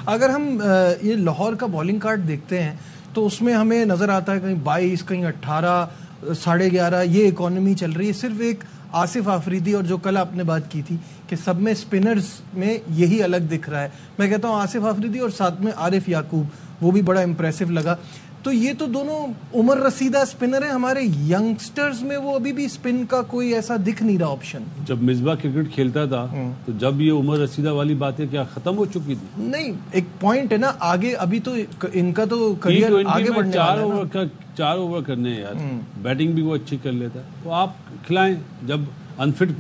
اگر ہم یہ لاہور کا بالنگ کارڈ دیکھتے ہیں تو اس میں ہمیں نظر آتا ہے کہیں 22 کہیں 18 11.5 یہ اکانومی چل رہی ہے. صرف ایک آصف آفریدی اور جو کل آپ نے بات کی تھی کہ سب میں سپنرز میں یہی الگ دکھ رہا ہے. میں کہتا ہوں آصف آفریدی اور ساتھ میں عارف یعقوب وہ بھی بڑا امپریسو لگا. تو یہ تو دونوں عمر رسیدہ سپنر ہیں. ہمارے ینگسٹرز میں وہ ابھی بھی سپن کا کوئی ایسا دکھ نہیں رہا آپشن. جب مصباح کرکٹ کھیلتا تھا تو جب یہ عمر رسیدہ والی باتیں کیا ختم ہو چکی تھی؟ نہیں ایک پوائنٹ ہے نا آگے ابھی تو ان کا تو کریئر آگے بڑھنے والا ہے. 4 اوور کرنے ہیں یار, بیٹنگ بھی وہ اچھی کر لیتا ہے. تو آپ کھلائیں. جب انفٹ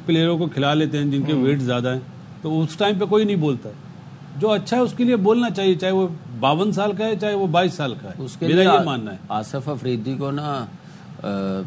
پلیئروں کو کھلا لیتے ہیں جن کے ویٹ زیادہ ہیں تو اس ٹائم پہ کوئی نہیں بولتا. جو اچھا ہے اس کے لیے بولنا چاہیے, چاہے وہ 52 سال کا ہے چاہے وہ 22 سال کا ہے. اس کے میرا لیے یہ ماننا ہے آصف افریدی کو نا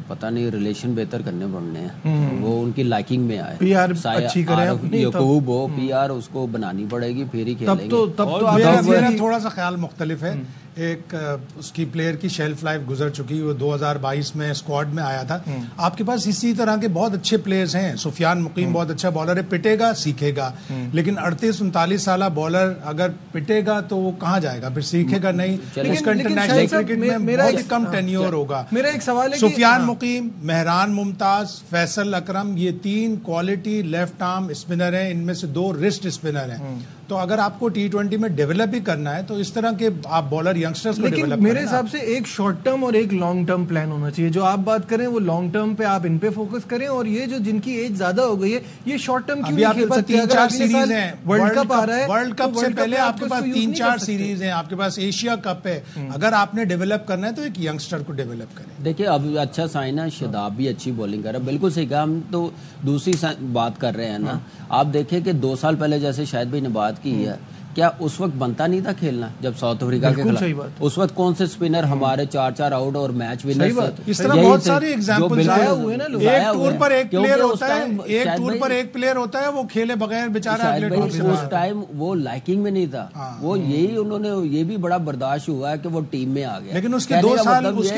پتہ نہیں ریلیشن بہتر کرنے پڑنے ہیں, وہ ان کی لائکنگ میں آئے. پی آر اچھی کریں, یعقوب ہو پی آر اس کو بنانی پڑے گی پھر ہی کھیلیں گے. تب تو میرا تھوڑا سا خیال مختلف ہے. ایک اس کی پلیئر کی شیلف لائف گزر چکی, وہ 2022 میں اسکواڈ میں آیا تھا. آپ کے پاس اسی طرح کے بہت اچھے پلیئرز ہیں. سفیان مقیم بہت اچھا بالر ہے, پٹے گا سیکھے گا, لیکن 38-39 سالہ بالر اگر پٹے گا تو وہ کہاں جائے گا, پھر سیکھے گا نہیں. اس کا انٹرنیشنل کرکٹ میں بہت کم ٹینیور ہوگا. میرا ایک سوال ہے, سفیان مقیم, مہران ممتاز, فیصل اکرم, یہ 3 کوالٹی لیفٹ آرم اسپنر ہیں, ان میں سے 2 رسٹ اسپنر ہیں. تو اگر آپ کو T20 میں ڈیولپ ہی کرنا ہے تو اس طرح کے آپ بالر ینگسٹرز کو ڈیولپ. میرے حساب سے ایک شارٹ ٹرم اور ایک لانگ ٹرم پلان ہونا چاہیے. جو آپ بات کریں وہ لانگ ٹرم پہ آپ ان پہ فوکس کریں, اور یہ جو جن کی ایج زیادہ ہو گئی ہے یہ شارٹ ٹرم کیوں نہیں کھیل سکتے؟ 3-4 سیریز ہیں, ورلڈ کپ آ رہا ہے, ورلڈ کپ سے پہلے آپ کے پاس 3-4 سیریز ہیں, آپ کے پاس ایشیا کپ ہے. اگر آپ نے ڈیولپ کرنا ہے تو ایک ینگسٹر کو ڈیولپ کریں. دیکھیں اب اچھا سائن ہے, شاداب بھی اچھی بالنگ کر رہا ہے, بالکل صحیح کہا. ہم تو دوسری بات کر رہے ہیں نا. آپ دیکھیں کہ 2 سال پہلے جیسے شاہد بھائی نے بات کی ہے, کیا اس وقت بنتا نہیں تھا کھیلنا جب ساؤتھ افریقہ کے خلاف؟ اس وقت کون سے سپنر ہمارے 4 آؤٹ اور میچ ونر تھے؟ اس طرح بہت سارے ایگزامپل آئے ہوئے نا. ایک ٹور پر ایک پلیئر ہوتا ہے, ایک ٹور پر ایک پلیئر ہوتا ہے, وہ کھیلے بغیر بیچارہ اگلے ٹور سے. اس ٹائم وہ لائکنگ میں نہیں تھا, وہ یہی انہوں نے یہ بھی بڑا برداشت ہوا ہے کہ وہ ٹیم میں آ گیا. لیکن اس کے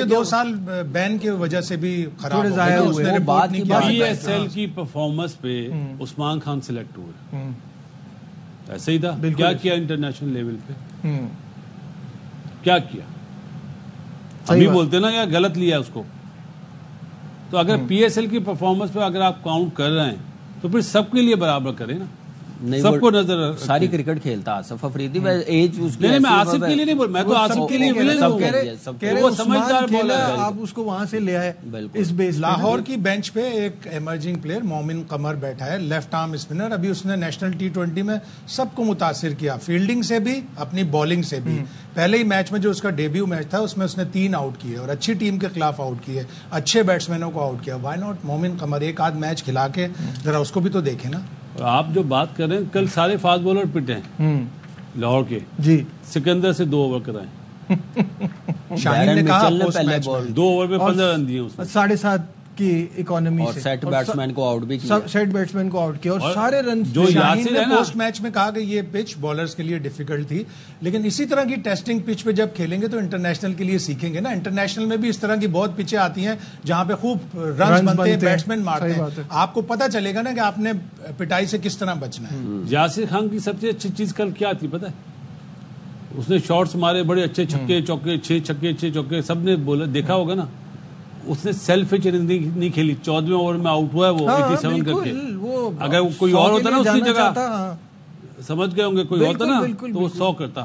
2 سال بین کی وجہ سے بھی خراب ہوئے. بات کی PSL کی پرفارمنس پہ عثمان خان سلیکٹ ہوئے, ایسے ہی تھا. کیا کیا انٹرنیشنل لیول پہ, کیا کیا؟ ہم ہی بولتے نا کہ غلط لیا اس کو. تو اگر PSL کی پرفارمنس پہ اگر آپ کاؤنٹ کر رہے ہیں تو پھر سب کے لیے برابر کریں نا, سب کو نظر. ساری کرکٹ کھیلتا آصف افریدی, ایج اس کی. نہیں میں آصف کے لیے نہیں بول, میں تو آصف کے لیے وہ سمجھدار بالر ہے. آپ اس کو وہاں سے لے آئے اس بیس. لاہور کی بینچ پہ ایک ایمرجنگ پلیئر مومن قمر بیٹھا ہے, لیفٹ آرم اسپنر. ابھی اس نے نیشنل T20 میں سب کو متاثر کیا, فیلڈنگ سے بھی اپنی بالنگ سے بھی. پہلے ہی میچ میں جو اس کا ڈیبیو میچ تھا اس میں اس نے 3 آؤٹ کیے اور اچھی ٹیم کے خلاف آؤٹ کیے, اچھے بیٹسمینوں کو آؤٹ کیا. وائی ناٹ مومن قمر, ایک آدھ میچ کھلا کے ذرا اس کو بھی تو دیکھیں نا. آپ جو بات کر رہے ہیں, کل سارے فاسٹ بولر پٹے ہیں لاہور کے. جی سکندر سے 2 اوور کرائے, شاہین نے کہا 2 اوور پہ 15 رن دیے, 7.5 کی اکانومی سے, سیٹ بیٹسمین کو آؤٹ بھی کیا, سیٹ بیٹسمین کو آؤٹ کیا, اور سارے رن. جو شاہین نے پوسٹ میچ میں کہا کہ یہ پچ بالرز کے لیے ڈیفیکلٹ تھی, لیکن اسی طرح کی ٹیسٹنگ پچ پہ جب کھیلیں گے تو انٹرنیشنل کے لیے سیکھیں گے نا. انٹرنیشنل میں بھی اس طرح کی بہت پچیں آتی ہیں جہاں پہ خوب رنز بنتے ہیں, بیٹسمین مارتے ہیں. آپ کو پتا چلے گا نا کہ آپ نے پٹائی سے کس طرح بچنا ہے. یاسر خان کی سب سے اچھی چیز کل کیا تھی پتہ ہے؟ اس نے شاٹس مارے بڑے اچھے, چھکے چوکے, 6 چھکے 6 چوکے, سب نے بولا دیکھا ہوگا نا. اس نے سیلفش اننگ نہیں کھیلی, 14ویں اوور میں آؤٹ ہوا ہے وہ 87 کر کے. اگر کوئی اور ہوتا نا اس کی جگہ, سمجھ گئے ہوں گے, کوئی ہوتا نا تو وہ 100 کرتا.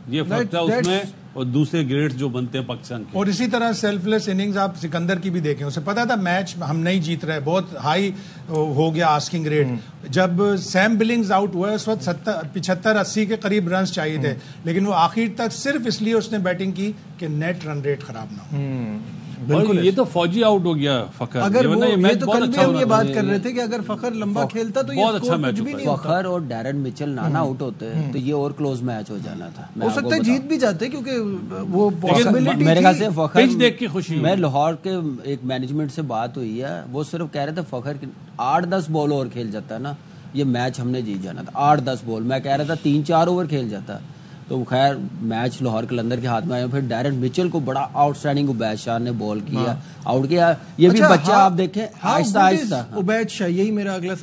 یہ فرق تھا اس میں اور دوسرے گریڈز جو بنتے ہیں پاکستان کے. اور اسی طرح سیلف لیس اننگز آپ سکندر کی بھی دیکھیں, اسے پتا تھا میچ ہم نہیں جیت رہے, بہت ہائی ہو گیا آسکنگ ریٹ. جب سیم بلنگز آؤٹ ہوا اس وقت 75-80 کے قریب رنز چاہیے تھے, لیکن وہ آخر تک صرف اس لیے اس نے بیٹنگ کی کہ نیٹ رن ریٹ خراب نہ ہو. بالکل, یہ تو فوجی آؤٹ ہو گیا فخر. اگر یہ تو کل بھی ہم یہ بات کر رہے تھے کہ اگر فخر لمبا کھیلتا تو یہ سکور کچھ بھی نہیں ہوتا. فخر اور ڈیرن مچل نانا آؤٹ ہوتے تو یہ اور کلوز میچ ہو جانا تھا. ہو سکتا ہے جیت بھی جاتے کیونکہ وہ پاسبلٹی میرے خیال سے فخر پچ دیکھ کے خوشی. میں لاہور کے ایک مینجمنٹ سے بات ہوئی ہے, وہ صرف کہہ رہے تھے فخر 8-10 بال اور کھیل جاتا ہے نا یہ میچ ہم نے جیت جانا تھا. 8-10 بال, میں کہہ رہا تھا 3-4 اوور کھیل جاتا تو خیر میچ لاہور قلندر کے ہاتھ میں آیا. پھر ڈیرن مچل کو بڑا آؤٹ اسٹینڈنگ عبید شاہ نے بال کیا, آؤٹ کیا. یہ بھی بچہ آپ دیکھیں آہستہ آہستہ. عبید شاہ, یہی میرا اگلا